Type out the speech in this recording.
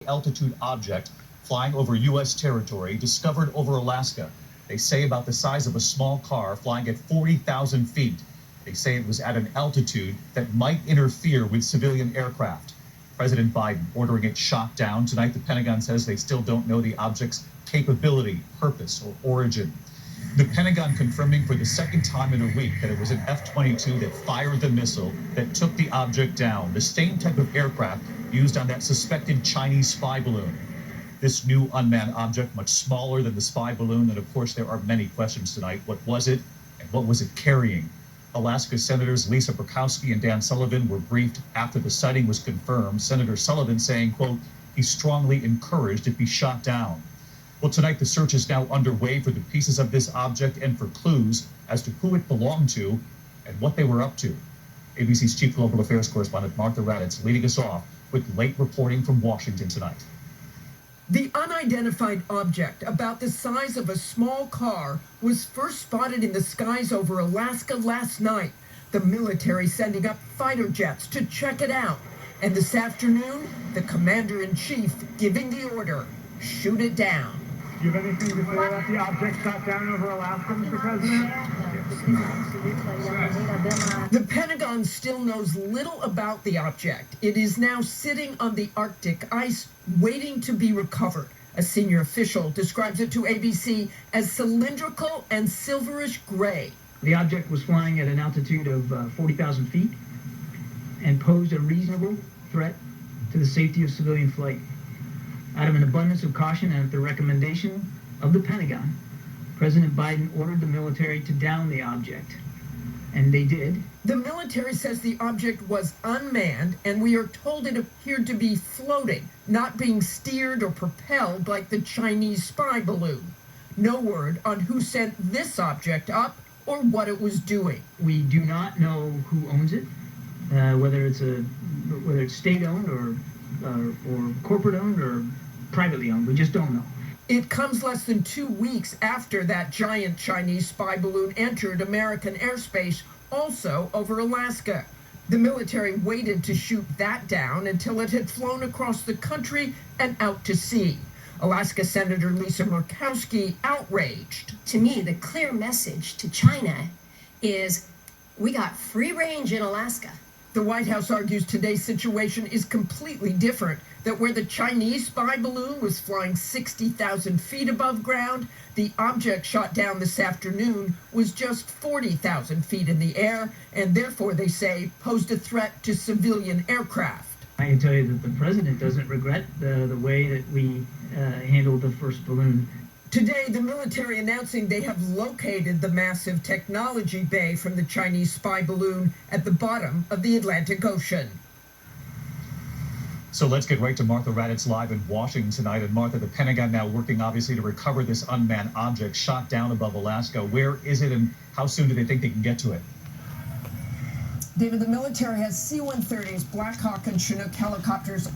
altitude object flying over U.S. territory discovered over Alaska. They say about the size of a small car flying at 40,000 feet. They say it was at an altitude that might interfere with civilian aircraft. President Biden ordering it shot down. Tonight, the Pentagon says they still don't know the object's capability, purpose, or origin. The Pentagon confirming for the second time in a week that it was an F-22 that fired the missile that took the object down, the same type of aircraft used on that suspected Chinese spy balloon. This new unmanned object, much smaller than the spy balloon, and of course there are many questions tonight. What was it, and what was it carrying? Alaska Senators Lisa Murkowski and Dan Sullivan were briefed after the sighting was confirmed. Senator Sullivan saying, quote, he strongly encouraged it be shot down. Well, tonight the search is now underway for the pieces of this object and for clues as to who it belonged to and what they were up to. ABC's Chief Global Affairs Correspondent Martha Raddatz leading us off with late reporting from Washington tonight. The unidentified object, about the size of a small car, was first spotted in the skies over Alaska last night. The military sending up fighter jets to check it out. And this afternoon, the commander-in-chief giving the order, shoot it down. Do you have anything to say about the object shot down over Alaska, Mr. President? The Pentagon still knows little about the object. It is now sitting on the Arctic ice, waiting to be recovered. A senior official describes it to ABC as cylindrical and silverish gray. The object was flying at an altitude of 40,000 feet and posed a reasonable threat to the safety of civilian flight. Out of an abundance of caution and at the recommendation of the Pentagon, President Biden ordered the military to down the object, and they did. The military says the object was unmanned, and we are told it appeared to be floating, not being steered or propelled like the Chinese spy balloon. No word on who sent this object up or what it was doing. We do not know who owns it, whether it's state-owned or corporate-owned or privately owned. We just don't know. It comes less than 2 weeks after that giant Chinese spy balloon entered American airspace, also over Alaska. The military waited to shoot that down until it had flown across the country and out to sea. Alaska Senator Lisa Murkowski outraged. To me, the clear message to China is we got free range in Alaska. The White House argues today's situation is completely different, that where the Chinese spy balloon was flying 60,000 feet above ground, the object shot down this afternoon was just 40,000 feet in the air, and therefore, they say, posed a threat to civilian aircraft. I can tell you that the president doesn't regret the way that we handled the first balloon. Today, the military announcing they have located the massive technology bay from the Chinese spy balloon at the bottom of the Atlantic Ocean. So let's get right to Martha Raddatz live in Washington tonight. And Martha, the Pentagon now working obviously to recover this unmanned object shot down above Alaska. Where is it and how soon do they think they can get to it? David, the military has C-130s, Black Hawk and Chinook helicopters